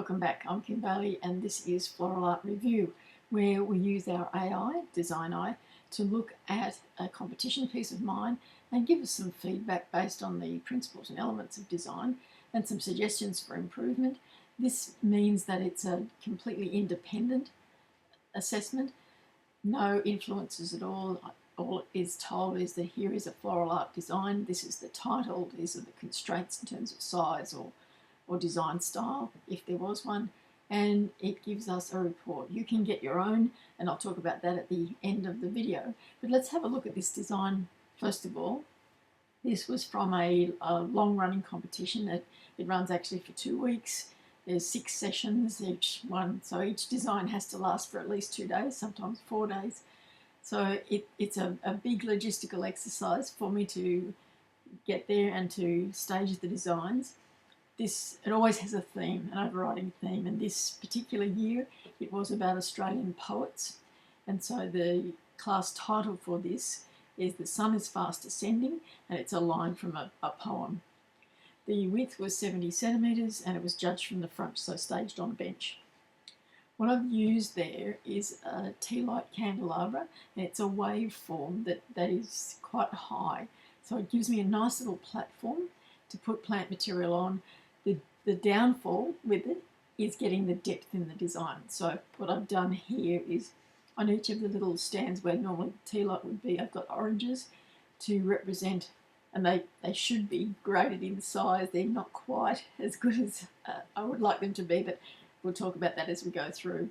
Welcome back, I'm Kim Bailey and this is Floral Art Review, where we use our AI, Design Eye, to look at a competition piece of mine and give us some feedback based on the principles and elements of design and some suggestions for improvement. This means that it's a completely independent assessment, no influences at all. All it is told is that here is a floral art design, this is the title, these are the constraints in terms of size or design style, if there was one, and it gives us a report. You can get your own, and I'll talk about that at the end of the video. But let's have a look at this design first of all. This was from a long-running competition. It runs actually for 2 weeks. There's 6 sessions each one, so each design has to last for at least 2 days, sometimes 4 days. So it's a big logistical exercise for me to get there and to stage the designs. It always has a theme, an overriding theme, and this particular year it was about Australian poets, and so the class title for this is The Sun is Fast Ascending, and it's a line from a poem. The width was 70 centimetres and it was judged from the front, so staged on a bench. What I've used there is a tea light candelabra, and it's a waveform that is quite high, so it gives me a nice little platform to put plant material on. The downfall with it is getting the depth in the design. So what I've done here is on each of the little stands where normally the tea light would be, I've got oranges to represent, and they should be graded in size. They're not quite as good as I would like them to be, but we'll talk about that as we go through.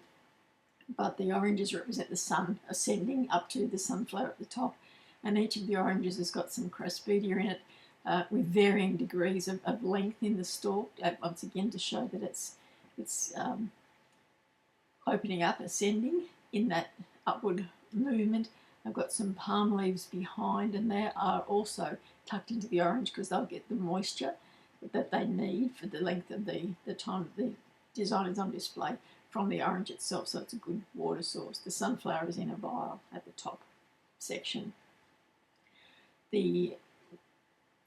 But the oranges represent the sun ascending up to the sunflower at the top, and each of the oranges has got some Craspedia in it, with varying degrees of length in the stalk, once again to show that it's opening up, ascending in that upward movement. I've got some palm leaves behind, and they are also tucked into the orange because they'll get the moisture that they need for the length of the time the design is on display from the orange itself, so it's a good water source. The sunflower is in a vial at the top section. The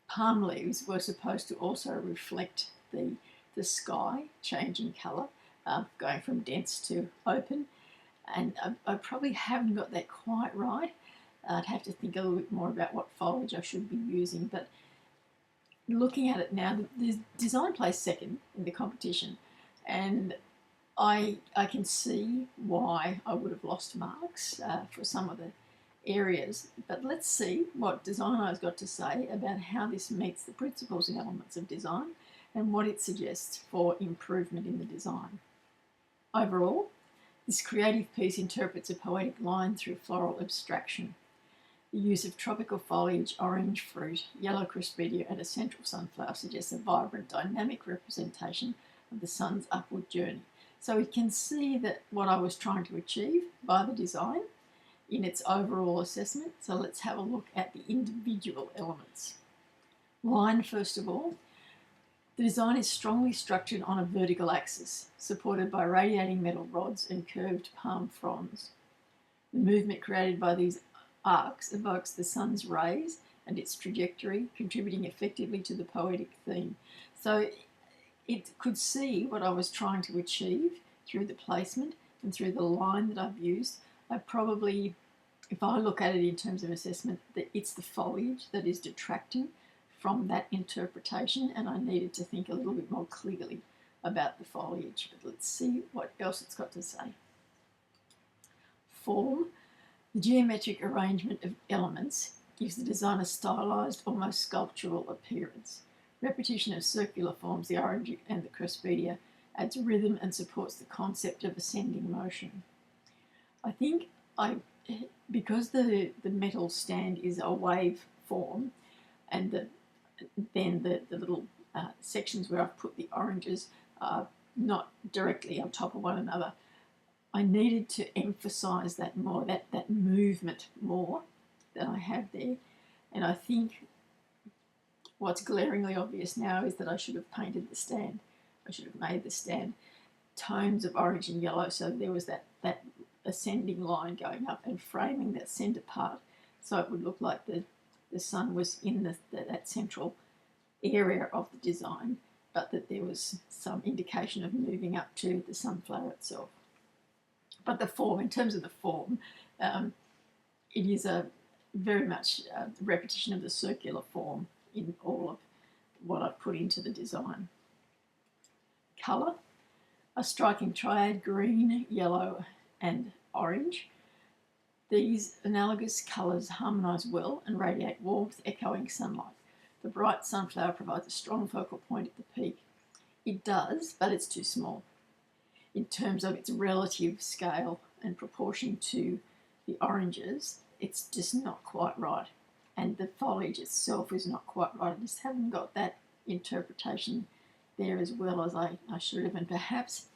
palm leaves were supposed to also reflect the sky changing colour, going from dense to open, and I probably haven't got that quite right. I'd have to think a little bit more about what foliage I should be using, but looking at it now, the design placed second in the competition, and I can see why I would have lost marks for some of the areas, but let's see what Design Eye's got to say about how this meets the principles and elements of design and what it suggests for improvement in the design. Overall, this creative piece interprets a poetic line through floral abstraction. The use of tropical foliage, orange fruit, yellow Craspedia and a central sunflower suggests a vibrant, dynamic representation of the sun's upward journey. So we can see that what I was trying to achieve by the design in its overall assessment. So let's have a look at the individual elements. Line, first of all. The design is strongly structured on a vertical axis, supported by radiating metal rods and curved palm fronds. The movement created by these arcs evokes the sun's rays and its trajectory, contributing effectively to the poetic theme. So it could see what I was trying to achieve through the placement and through the line that I've used. I probably, if I look at it in terms of assessment, that it's the foliage that is detracting from that interpretation, and I needed to think a little bit more clearly about the foliage. But let's see what else it's got to say. Form. The geometric arrangement of elements gives the design a stylised, almost sculptural appearance. Repetition of circular forms, the orange and the Craspedia, adds rhythm and supports the concept of ascending motion. I think because the metal stand is a wave form, and then the little sections where I've put the oranges are not directly on top of one another, I needed to emphasise that more, that movement more than I have there. And I think what's glaringly obvious now is that I should have painted the stand. I should have made the stand tones of orange and yellow, so there was that ascending line going up and framing that centre part, so it would look like the sun was in that central area of the design, but that there was some indication of moving up to the sunflower itself. But the form, in terms of the form, it is a very much repetition of the circular form in all of what I've put into the design. Colour, a striking triad: green, yellow and orange. These analogous colours harmonise well and radiate warmth, echoing sunlight. The bright sunflower provides a strong focal point at the peak. It does, but it's too small in terms of its relative scale and proportion to the oranges. It's just not quite right, and the foliage itself is not quite right. I just haven't got that interpretation there as well as I should have. And perhaps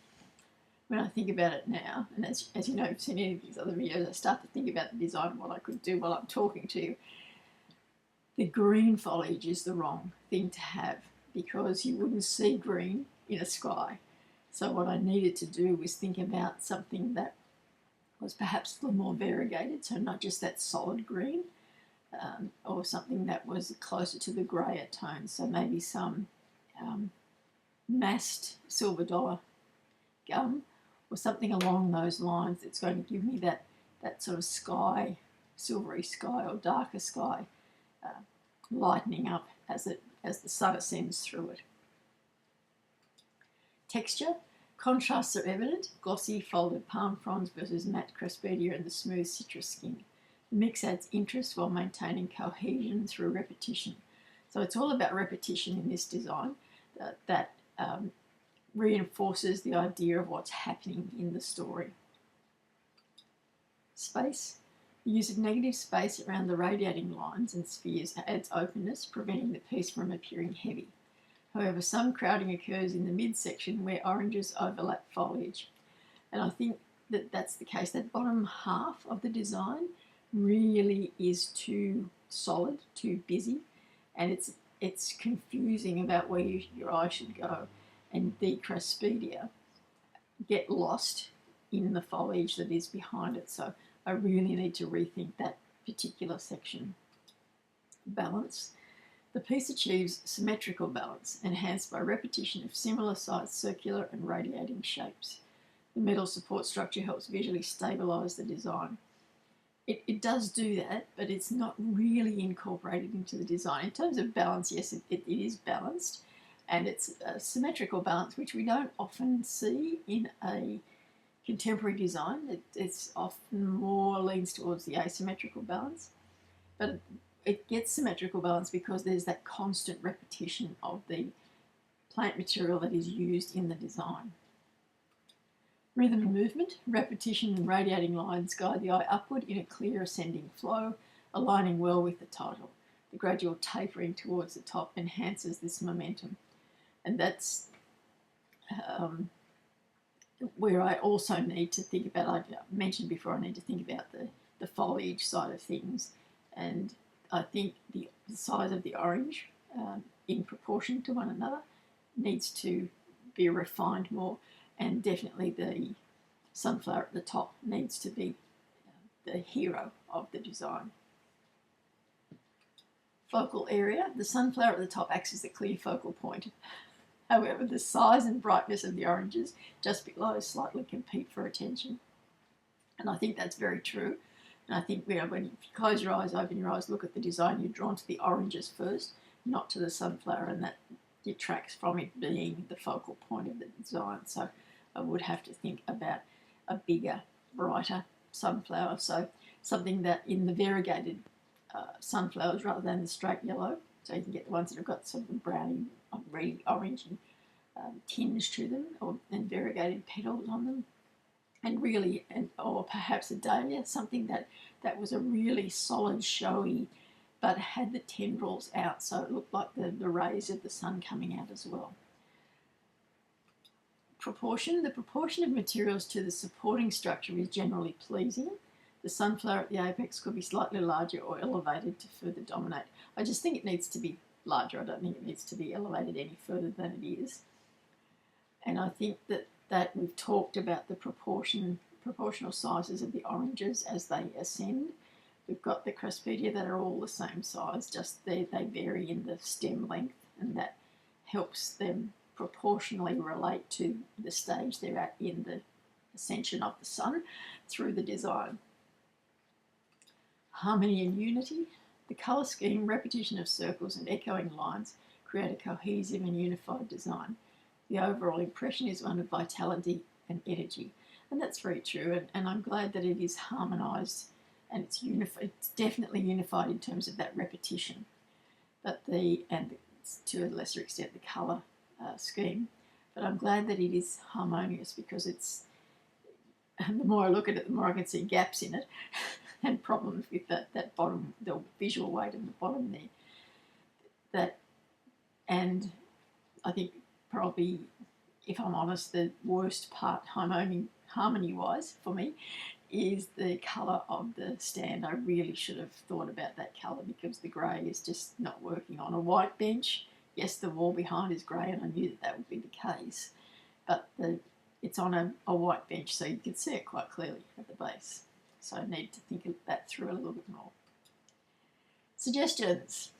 when I think about it now, and as you know, if you've seen any of these other videos, I start to think about the design and what I could do while I'm talking to you. The green foliage is the wrong thing to have, because you wouldn't see green in a sky. So what I needed to do was think about something that was perhaps a little more variegated, so not just that solid green, or something that was closer to the grayer tones, so maybe some massed silver dollar gum or something along those lines that's going to give me that sort of sky, silvery sky or darker sky, lightening up as the sun ascends through it. Texture, contrasts are evident: glossy folded palm fronds versus matte Craspedia and the smooth citrus skin. The mix adds interest while maintaining cohesion through repetition. So it's all about repetition in this design that reinforces the idea of what's happening in the story. Space. The use of negative space around the radiating lines and spheres adds openness, preventing the piece from appearing heavy. However, some crowding occurs in the midsection where oranges overlap foliage. And I think that that's the case. That bottom half of the design really is too solid, too busy, and it's confusing about where your eye should go. And the Craspedia get lost in the foliage that is behind it. So I really need to rethink that particular section. Balance. The piece achieves symmetrical balance, enhanced by repetition of similar sized circular and radiating shapes. The metal support structure helps visually stabilise the design. It does do that, but it's not really incorporated into the design. In terms of balance, yes, it is balanced, and it's a symmetrical balance, which we don't often see in a contemporary design. It's often more leans towards the asymmetrical balance, but it gets symmetrical balance because there's that constant repetition of the plant material that is used in the design. Rhythm and movement. Repetition and radiating lines guide the eye upward in a clear ascending flow, aligning well with the title. The gradual tapering towards the top enhances this momentum. And that's where I also need to think about, I mentioned before, I need to think about the foliage side of things. And I think the size of the orange in proportion to one another needs to be refined more, and definitely the sunflower at the top needs to be the hero of the design. Focal area. The sunflower at the top acts as the clear focal point. However, the size and brightness of the oranges just below slightly compete for attention. And I think that's very true. And I think when you close your eyes, open your eyes, look at the design, you're drawn to the oranges first, not to the sunflower, and that detracts from it being the focal point of the design. So I would have to think about a bigger, brighter sunflower. So something that in the variegated sunflowers rather than the straight yellow, so you can get the ones that have got some browny, red, orange tinge to them, and variegated petals on them. And really, or perhaps a dahlia, something that was a really solid, showy, but had the tendrils out, so it looked like the rays of the sun coming out as well. Proportion. The proportion of materials to the supporting structure is generally pleasing. The sunflower at the apex could be slightly larger or elevated to further dominate. I just think it needs to be larger. I don't think it needs to be elevated any further than it is. And I think that we've talked about the proportional sizes of the oranges as they ascend. We've got the Craspedia that are all the same size, just they vary in the stem length, and that helps them proportionally relate to the stage they're at in the ascension of the sun through the design. Harmony and unity. The colour scheme, repetition of circles and echoing lines create a cohesive and unified design. The overall impression is one of vitality and energy. And that's very true, and I'm glad that it is harmonised and it's unified. It's definitely unified in terms of that repetition, but to a lesser extent the colour scheme. But I'm glad that it is harmonious, because and the more I look at it, the more I can see gaps in it and problems with that bottom, the visual weight of the bottom there. And I think probably, if I'm honest, the worst part harmony-wise for me is the colour of the stand. I really should have thought about that colour, because the grey is just not working on a white bench. Yes, the wall behind is grey, and I knew that would be the case, but it's on a white bench, so you can see it quite clearly at the base. So I need to think that through a little bit more. Suggestions.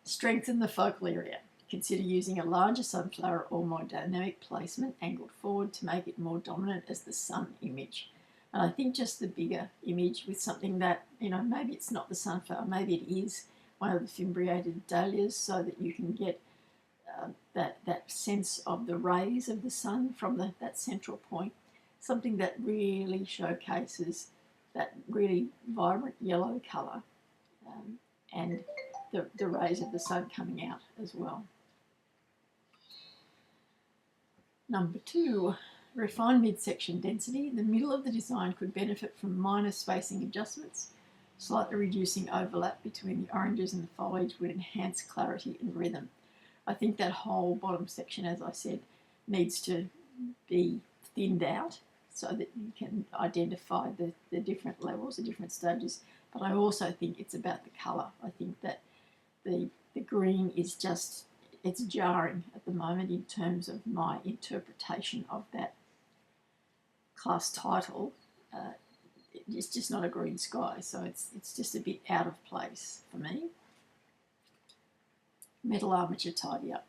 Strengthen the focal area. Consider using a larger sunflower or more dynamic placement angled forward to make it more dominant as the sun image. And I think just the bigger image with something that, maybe it's not the sunflower, maybe it is one of the fimbriated dahlias, so that you can get that sense of the rays of the sun from that central point. Something that really showcases that really vibrant yellow colour and the rays of the sun coming out as well. Number 2, refine midsection density. The middle of the design could benefit from minor spacing adjustments. Slightly reducing overlap between the oranges and the foliage would enhance clarity and rhythm. I think that whole bottom section, as I said, needs to be thinned out so that you can identify the different levels, the different stages. But I also think it's about the colour. I think that the green is just, it's jarring at the moment in terms of my interpretation of that class title. It's just not a green sky, so it's just a bit out of place for me. Metal armature tidy up.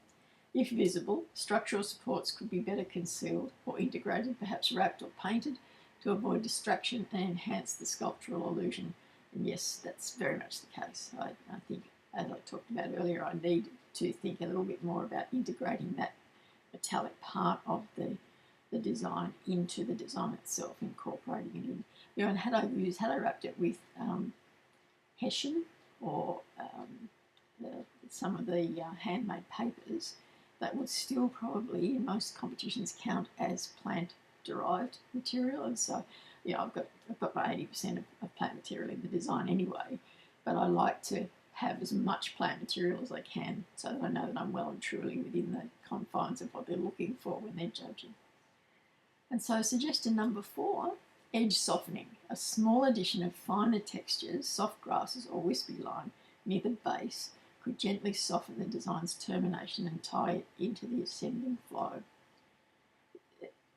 If visible, structural supports could be better concealed or integrated, perhaps wrapped or painted, to avoid distraction and enhance the sculptural illusion. And yes, that's very much the case. I think, as I talked about earlier, I need to think a little bit more about integrating that metallic part of the design into the design itself, incorporating it in. And had I wrapped it with hessian or some of the handmade papers, that would still probably in most competitions count as plant-derived material. And so, I've got my 80% of plant material in the design anyway, but I like to have as much plant material as I can, so that I know that I'm well and truly within the confines of what they're looking for when they're judging. And so suggestion number 4, edge softening. A small addition of finer textures, soft grasses or wispy line near the base could gently soften the design's termination and tie it into the ascending flow.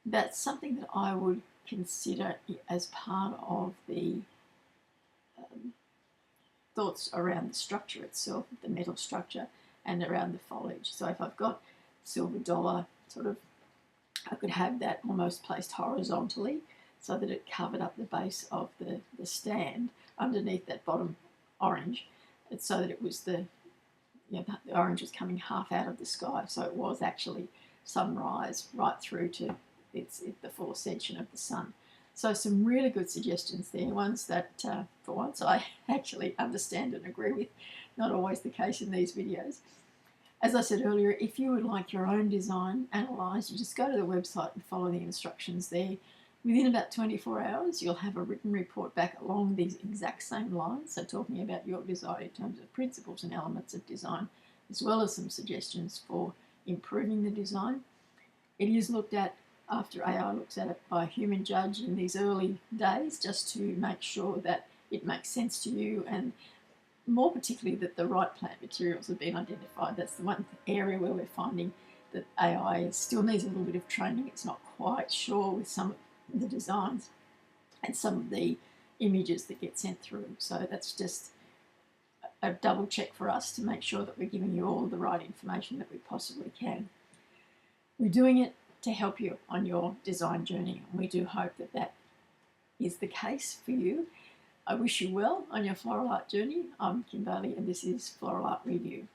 That's something that I would consider as part of the thoughts around the structure itself, the metal structure, and around the foliage. So if I've got silver dollar, I could have that almost placed horizontally so that it covered up the base of the stand underneath that bottom orange, so that it was the orange was coming half out of the sky, so it was actually sunrise right through to the full ascension of the sun. So some really good suggestions there, ones that for once I actually understand and agree with, not always the case in these videos. As I said earlier, if you would like your own design analysed, you just go to the website and follow the instructions there. Within about 24 hours, you'll have a written report back along these exact same lines, so talking about your design in terms of principles and elements of design, as well as some suggestions for improving the design. It is looked at after AI looks at it by a human judge in these early days, just to make sure that it makes sense to you, and more particularly that the right plant materials have been identified. That's the one area where we're finding that AI still needs a little bit of training. It's not quite sure with some of the designs and some of the images that get sent through. So that's just a double check for us to make sure that we're giving you all the right information that we possibly can. We're doing it to help you on your design journey, and we do hope that that is the case for you. I wish you well on your floral art journey. I'm Kim Bailey, and this is Floral Art Review.